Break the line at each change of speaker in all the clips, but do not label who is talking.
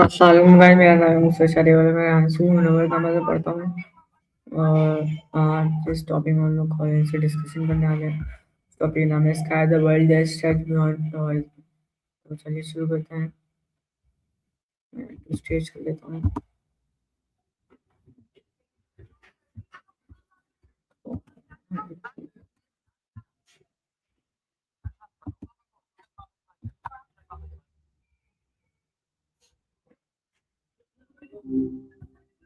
अस्सलाम भाई, मेरा नाम मुस्तफ़ा शरीवाला, मैं आंसू मनोवर कामा से पढ़ता हूँ। और आज इस टॉपिक में हम लोग कॉलेज से डिस्कशन करने वाले हैं। टॉपिक नाम है sky the world that stretch beyond knowledge. तो चलिए शुरू करते हैं। मैं स्टेज कर लेता हूँ।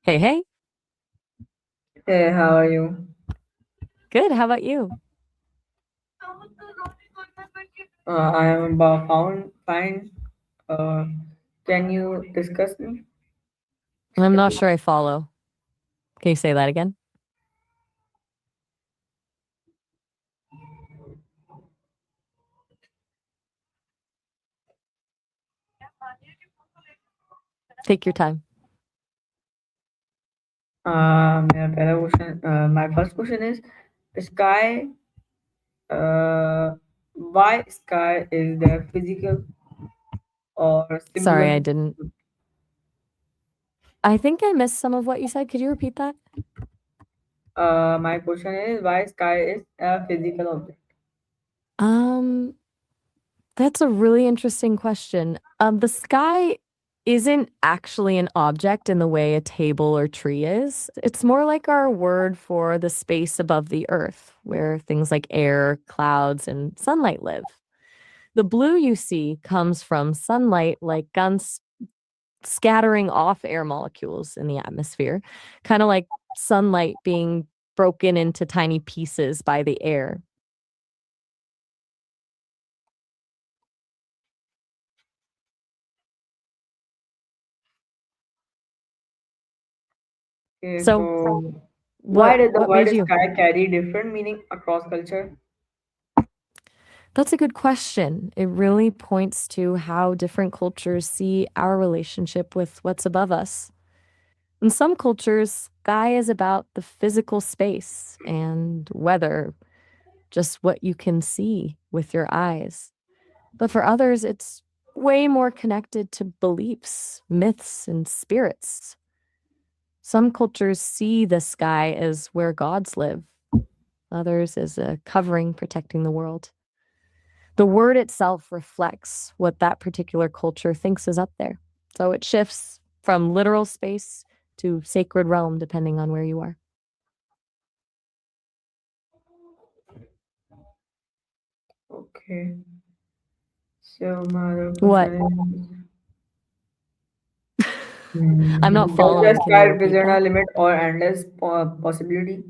Hey, hey.
Hey, how are you?
Good. How about you?
I am found fine. Uh, can you discuss me?
I'm not sure I follow. Can you say that again? Take your time.
मेरा पहला question, my first question is sky. Why sky is the physical or
Sorry, I
symbolic?
didn't. I think I missed some of what you said. Could you repeat that?
My question is why sky is a physical object.
Um, that's a really interesting question. The sky isn't actually an object in the way a table or tree is. It's more like our word for the space above the earth, where things like air, clouds, and sunlight live. The blue you see comes from sunlight like guns scattering off air molecules in the atmosphere, kind of like sunlight being broken into tiny pieces by the air.
Okay,
So
so why
what
does the
what made
word
you?
sky carry different meaning across culture?
That's a good question. It really points to how different cultures see our relationship with what's above us. In some cultures, sky is about the physical space and weather, just what you can see with your eyes. But for others, it's way more connected to beliefs, myths, and spirits. Some cultures see the sky as where gods live, others as a covering protecting the world. The word itself reflects what that particular culture thinks is up there. So it shifts from literal space to sacred realm depending on where you are.
Okay, so my other
What?
question
I'm not
does the
following. Can
sky
you repeat
represent a
that?
limit or endless possibility?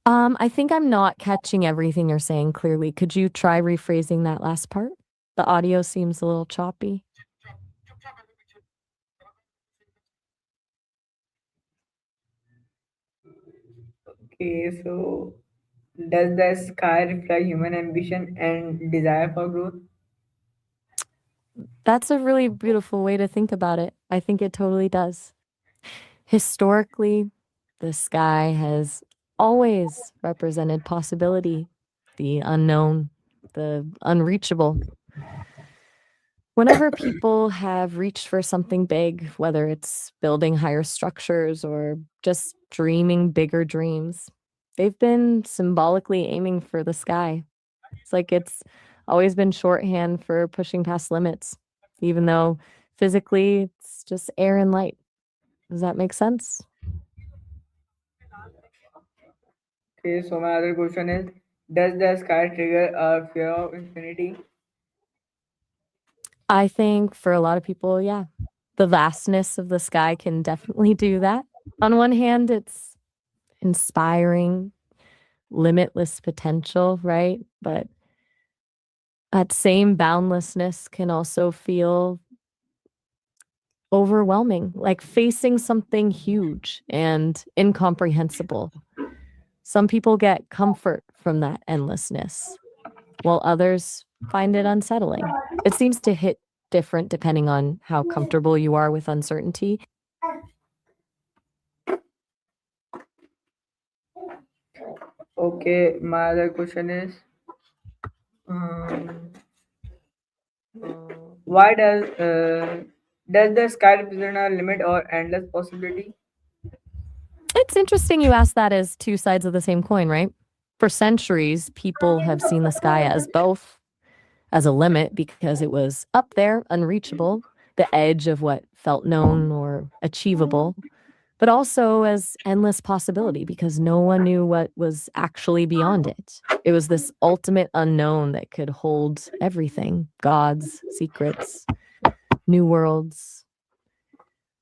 I think I'm not catching everything you're saying clearly. Could you try rephrasing that last part? The audio seems a little choppy.
Okay, so does the sky reflect human ambition and desire for growth?
That's a really beautiful way to think about it. I think it totally does. Historically, the sky has always represented possibility, the unknown, the unreachable. Whenever people have reached for something big, whether it's building higher structures or just dreaming bigger dreams, they've been symbolically aiming for the sky. It's like it's always been shorthand for pushing past limits, even though physically it's just air and light. Does that make sense?
Okay, so my other question is does the sky trigger a fear of infinity?
I think for a lot of people, yeah, the vastness of the sky can definitely do that. On one hand, it's inspiring, limitless potential, right? But that same boundlessness can also feel overwhelming, like facing something huge and incomprehensible. Some people get comfort from that endlessness, while others find it unsettling. It seems to hit different depending on how comfortable you are with uncertainty.
Okay, my other question is um, why does Does the sky represent a limit or endless possibility?
It's interesting you ask that as two sides of the same coin, right? For centuries, people have seen the sky as both as a limit because it was up there, unreachable, the edge of what felt known or achievable, but also as endless possibility because no one knew what was actually beyond it. It was this ultimate unknown that could hold everything: gods, secrets, new worlds.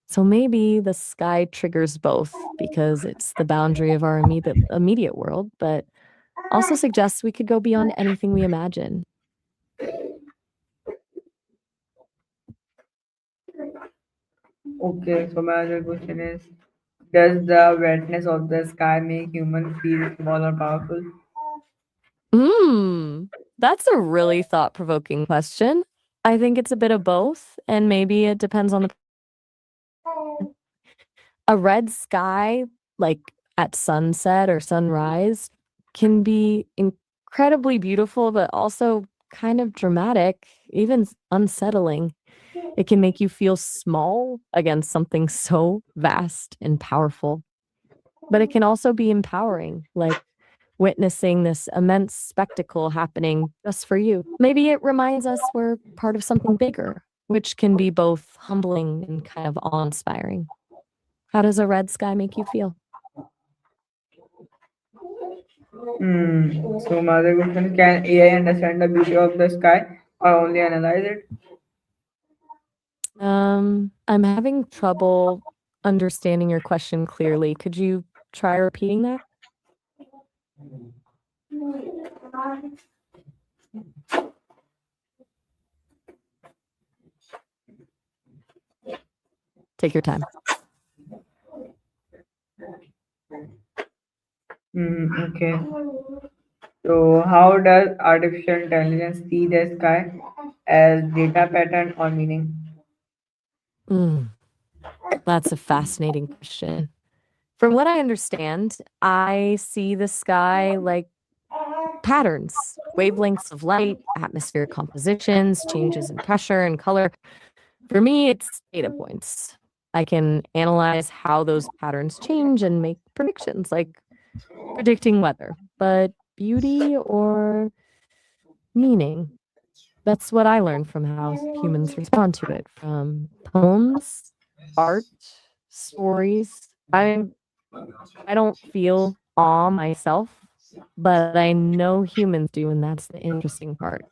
So maybe the sky triggers both because it's the boundary of our immediate world, but also suggests we could go beyond anything we imagine.
Okay, so my other question is, does the wetness of the sky make humans feel small or powerful?
Hmm, that's a really thought-provoking question. I think it's a bit of both, and maybe it depends on the a red sky, like at sunset or sunrise, can be incredibly beautiful, but also kind of dramatic, even unsettling. It can make you feel small against something so vast and powerful, but it can also be empowering, like witnessing this immense spectacle happening just for you. Maybe it reminds us we're part of something bigger, which can be both humbling and kind of awe-inspiring. How does a red sky make you feel?
So my other question is, can AI understand the beauty of the sky or only analyze it?
I'm having trouble understanding your question clearly. Could you try repeating that? Take your time.
Okay. So how does artificial intelligence see the sky as data pattern or meaning?
Mm, that's a fascinating question. From what I understand, I see the sky like patterns, wavelengths of light, atmospheric compositions, changes in pressure and color. For me, it's data points. I can analyze how those patterns change and make predictions, like predicting weather. But beauty or meaning, that's what I learned from how humans respond to it, from poems, art, stories. I don't feel awe myself, but I know humans do, and that's the interesting part.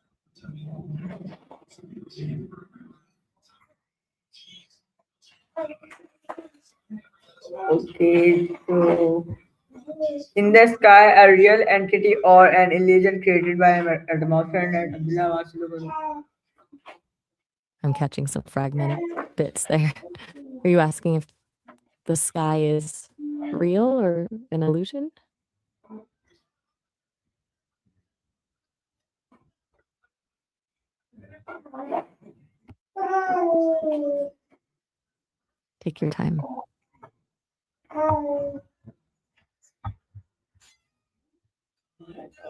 Okay, so in the sky, a real entity or an illusion created by an atmosphere and Abdullah Wasil.
I'm catching some fragmented bits there. Are you asking if the sky is real or an illusion? Take your time.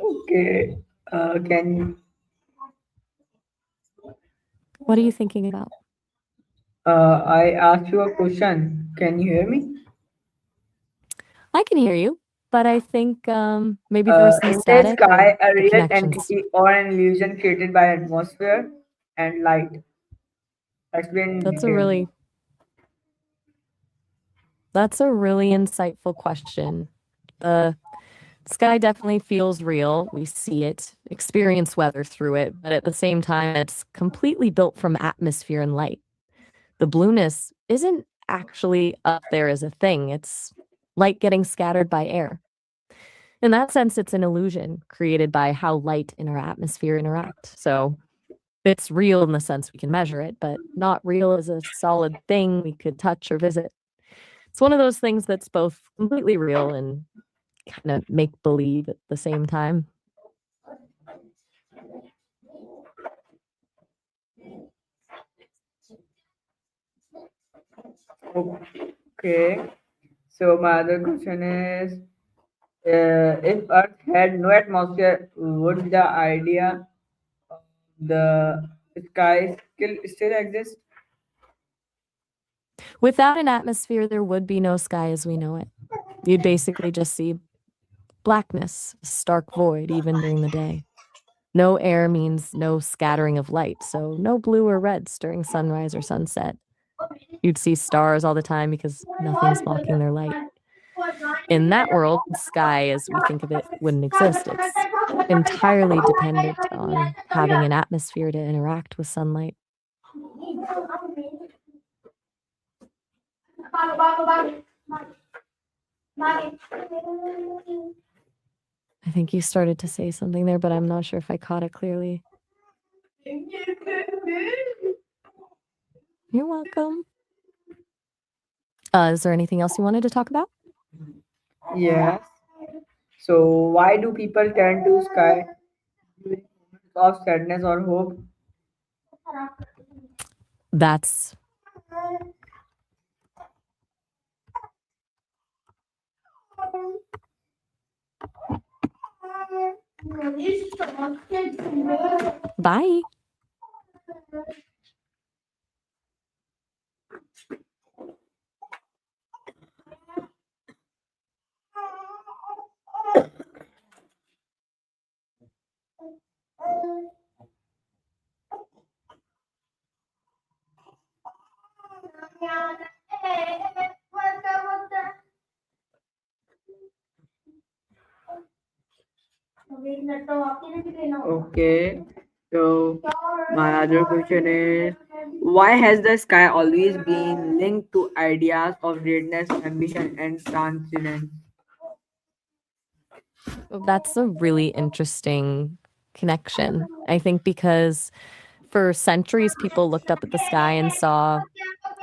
Okay, can
What are you thinking about?
I ask you a question? Can you hear me?
I can hear you, but I think maybe there was some
In the
static or
sky, a
the
real
connections.
entity or an illusion created by atmosphere and light. Explain in
That's a
detail.
really that's a really insightful question. The sky definitely feels real. We see it, experience weather through it, but at the same time, it's completely built from atmosphere and light. The blueness isn't actually up there as a thing, it's light getting scattered by air. In that sense, it's an illusion created by how light in our atmosphere interact. So it's real in the sense we can measure it, but not real as a solid thing we could touch or visit. It's one of those things that's both completely real and kind of make believe at the same time.
Okay. So my other question is, if Earth had no atmosphere, would the idea of the sky still exist?
Without an atmosphere, there would be no sky as we know it. You'd basically just see blackness, a stark void, even during the day. No air means no scattering of light, so no blue or reds during sunrise or sunset. You'd see stars all the time because nothing's blocking their light. In that world, sky as we think of it wouldn't exist. It's entirely dependent on having an atmosphere to interact with sunlight. I think you started to say something there, but I'm not sure if I caught it clearly. You're welcome. Is there anything else you wanted to talk about?
Yes. So why do people turn to sky during moments of sadness or hope?
That's bye.
Okay. So my other question is, why has the sky always been linked to ideas of greatness, ambition, and transcendence?
That's a really interesting connection. I think because for centuries, people looked up at the sky and saw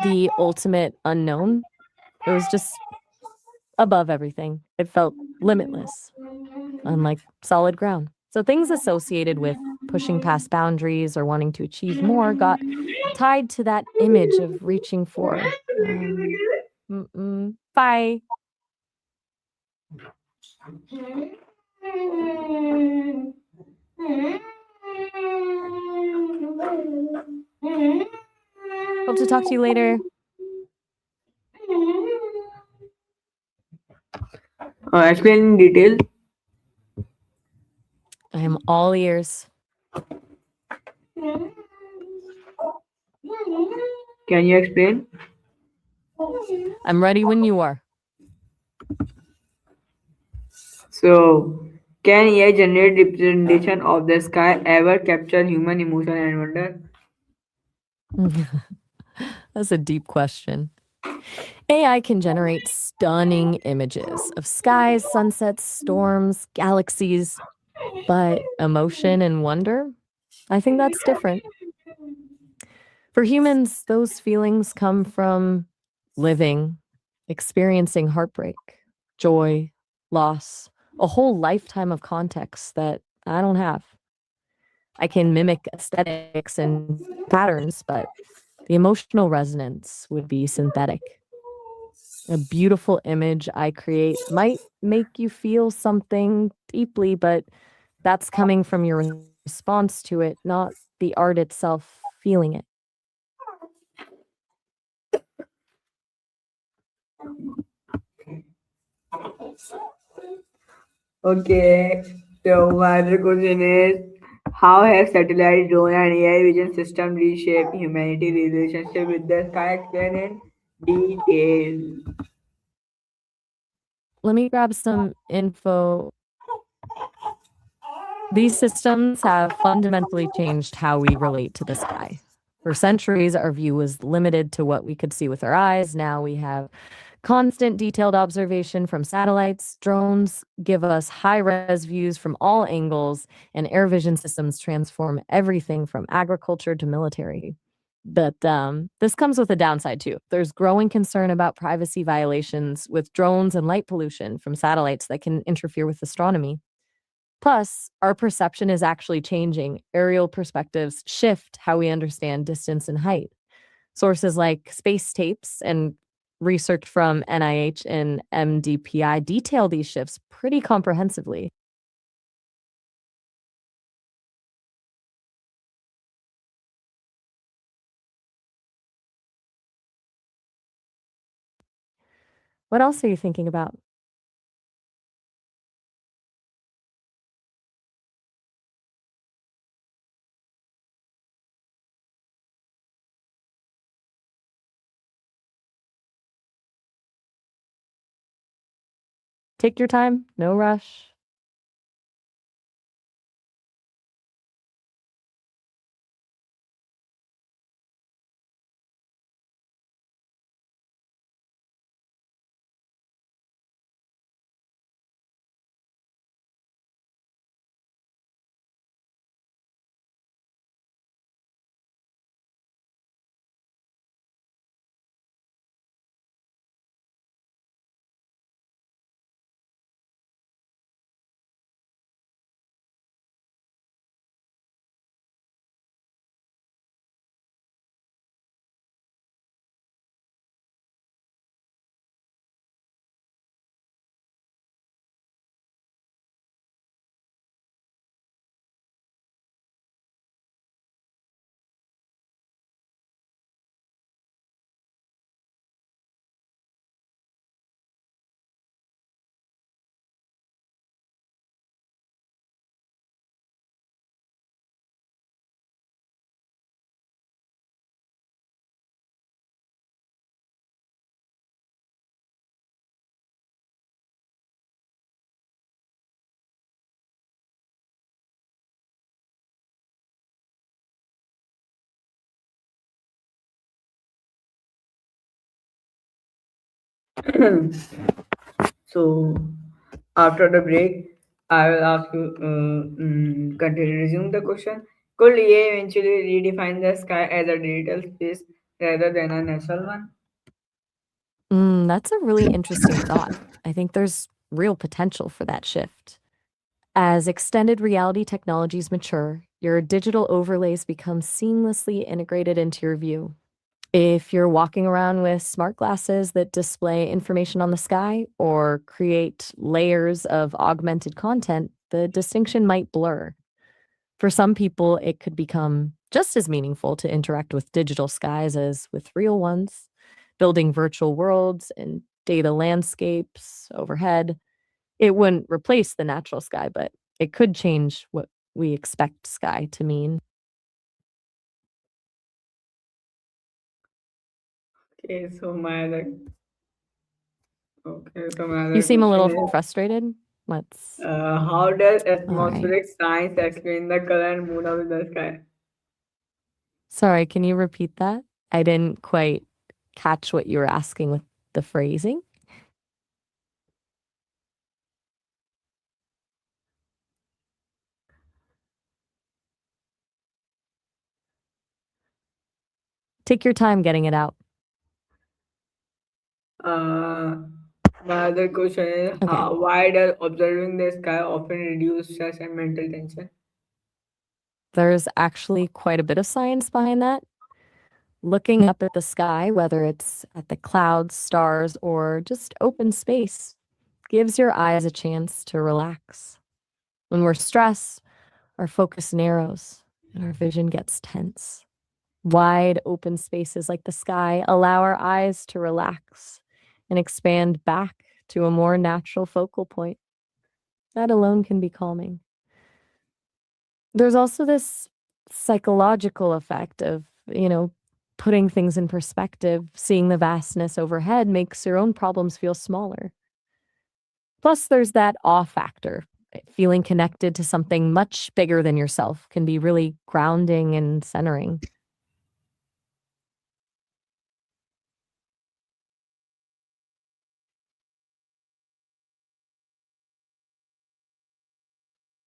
the ultimate unknown. It was just above everything. It felt limitless, unlike solid ground. So things associated with pushing past boundaries or wanting to achieve more got tied to that image of reaching for. Bye. Hope to talk to you later.
Explain in detail.
I am all ears.
Can you explain?
I'm ready when you are.
So, can AI generate representation of the sky ever capture human emotion and wonder?
That's a deep question. AI can generate stunning images of skies, sunsets, storms, galaxies, but emotion and wonder? I think that's different. For humans, those feelings come from living, experiencing heartbreak, joy, loss, a whole lifetime of context that I don't have. I can mimic aesthetics and patterns, but the emotional resonance would be synthetic. A beautiful image I create might make you feel something deeply, but that's coming from your response to it, not the art itself feeling it.
Okay, so my other question is, how have satellite, drone, and AI vision system reshaped humanity relationship with the sky? Explain in detail.
Let me grab some info. These systems have fundamentally changed how we relate to the sky. For centuries, our view was limited to what we could see with our eyes. Now we have constant detailed observation from satellites. Drones give us high res views from all angles, and air vision systems transform everything from agriculture to military. But this comes with a downside too. There's growing concern about privacy violations with drones and light pollution from satellites that can interfere with astronomy. Plus, our perception is actually changing. Aerial perspectives shift how we understand distance and height. Sources like space tapes and research from NIH and MDPI detail these shifts pretty comprehensively. What else are you thinking about? Take your time, no rush.
So, after the break, I will ask you, continue, resume the question. Could EA eventually redefine the sky as a digital space rather than a natural one?
That's a really interesting thought. I think there's real potential for that shift. As extended reality technologies mature, your digital overlays become seamlessly integrated into your view. If you're walking around with smart glasses that display information on the sky or create layers of augmented content, the distinction might blur. For some people, it could become just as meaningful to interact with digital skies as with real ones, building virtual worlds and data landscapes overhead. It wouldn't replace the natural sky, but it could change what we expect sky to mean.
My
You
other
seem a
question
little
is,
frustrated. Let's
how does
all right.
atmospheric science explain the color and mood of the sky?
Sorry, can you repeat that? I didn't quite catch what you were asking with the phrasing. Take your time getting it out.
Uh, my other question is,
Okay.
why does observing the sky often reduce stress and mental tension?
There's actually quite a bit of science behind that. Looking up at the sky, whether it's at the clouds, stars, or just open space, gives your eyes a chance to relax. When we're stressed, our focus narrows and our vision gets tense. Wide open spaces like the sky allow our eyes to relax and expand back to a more natural focal point. That alone can be calming. There's also this psychological effect of, putting things in perspective, seeing the vastness overhead makes your own problems feel smaller. Plus, there's that awe factor. Feeling connected to something much bigger than yourself can be really grounding and centering.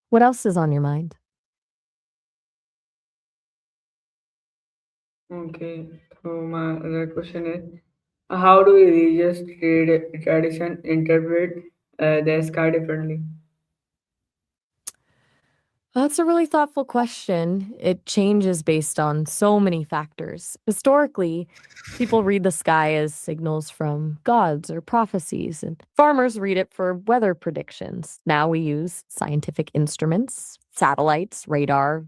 What else is on your mind?
Okay, so my other question is, how do religious tradition interpret the sky differently?
That's a really thoughtful question. It changes based on so many factors. Historically, people read the sky as signals from gods or prophecies, and farmers read it for weather predictions. Now we use scientific instruments, satellites, radar,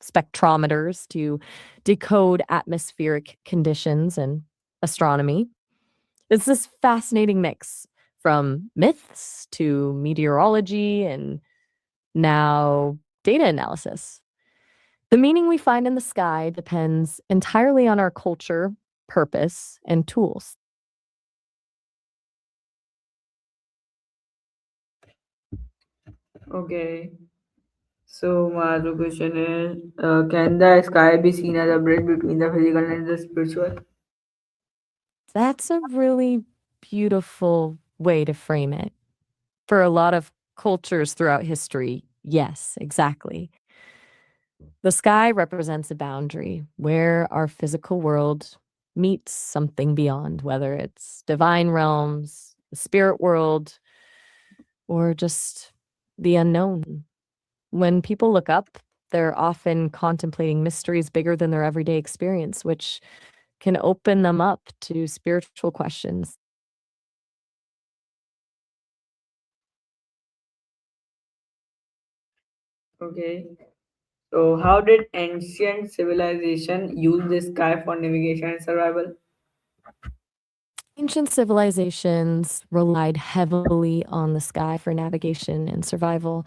spectrometers to decode atmospheric conditions and astronomy. It's this fascinating mix from myths to meteorology and now data analysis. The meaning we find in the sky depends entirely on our culture, purpose, and tools.
Okay. So my other question is, can the sky be seen as a bridge between the physical and the spiritual?
That's a really beautiful way to frame it. For a lot of cultures throughout history, yes, exactly. The sky represents a boundary where our physical world meets something beyond, whether it's divine realms, the spirit world, or just the unknown. When people look up, they're often contemplating mysteries bigger than their everyday experience, which can open them up to spiritual questions.
Okay. So how did ancient civilization use the sky for navigation and survival?
Ancient civilizations relied heavily on the sky for navigation and survival.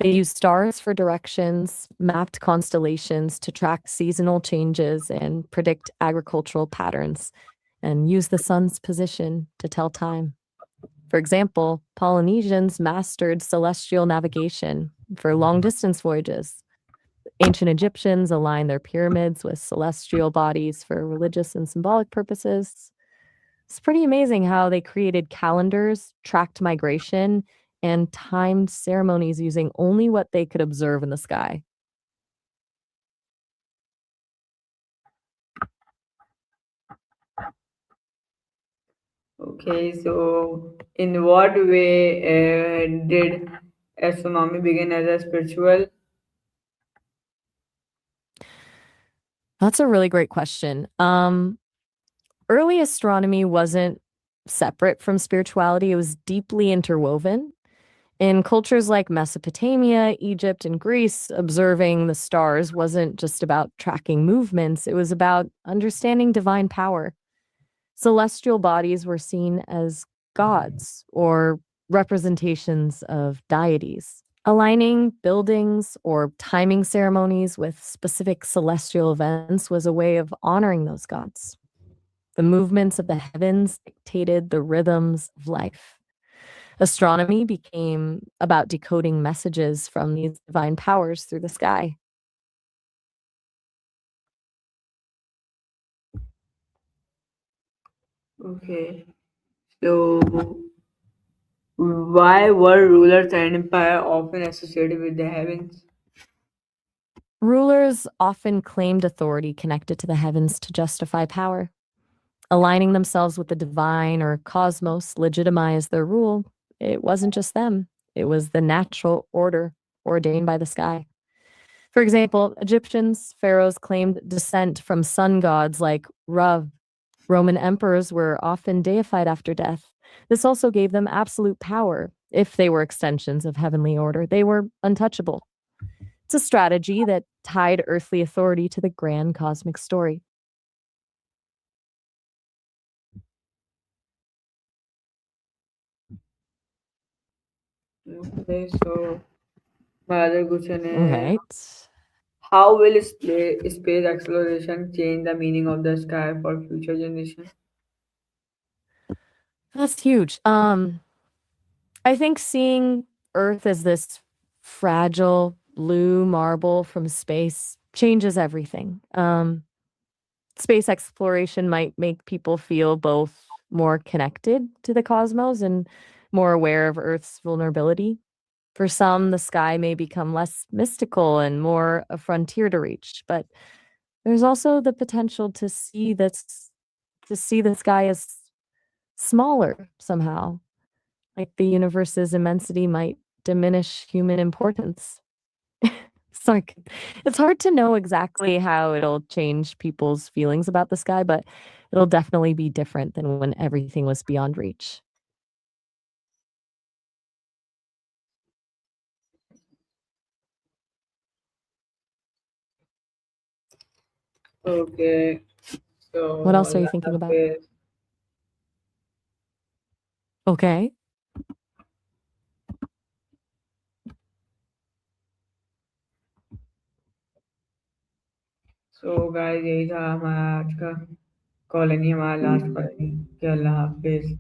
They used stars for directions, mapped constellations to track seasonal changes and predict agricultural patterns, and used the sun's position to tell time. For example, Polynesians mastered celestial navigation for long distance voyages. Ancient Egyptians aligned their pyramids with celestial bodies for religious and symbolic purposes. It's pretty amazing how they created calendars, tracked migration, and timed ceremonies using only what they could observe in the sky.
Okay, so in what way did astronomy begin as a spiritual?
That's a really great question. Early astronomy wasn't separate from spirituality, it was deeply interwoven. In cultures like Mesopotamia, Egypt, and Greece, observing the stars wasn't just about tracking movements, it was about understanding divine power. Celestial bodies were seen as gods or representations of deities. Aligning buildings or timing ceremonies with specific celestial events was a way of honoring those gods. The movements of the heavens dictated the rhythms of life. Astronomy became about decoding messages from these divine powers through the sky.
Okay, so why were rulers and empire often associated with the heavens?
Rulers often claimed authority connected to the heavens to justify power. Aligning themselves with the divine or cosmos legitimized their rule. It wasn't just them, it was the natural order ordained by the sky. For example, Egyptians, pharaohs claimed descent from sun gods like Ra. Roman emperors were often deified after death. This also gave them absolute power. If they were extensions of heavenly order, they were untouchable. It's a strategy that tied earthly authority to the grand cosmic story.
Okay, so my other question is,
Right.
how will space exploration change the meaning of the sky for future generations?
That's huge. I think seeing Earth as this fragile blue marble from space changes everything. Space exploration might make people feel both more connected to the cosmos and more aware of Earth's vulnerability. For some, the sky may become less mystical and more a frontier to reach, but there's also the potential to see the sky as smaller somehow, like the universe's immensity might diminish human importance. It's like it's hard to know exactly how it'll change people's feelings about the sky, but it'll definitely be different than when everything was beyond reach.
Okay,
What
so
else are you thinking about? Okay.
So guys यही था हमारा आज का colony, हमारा last colony. के अल्लाह हाफिज।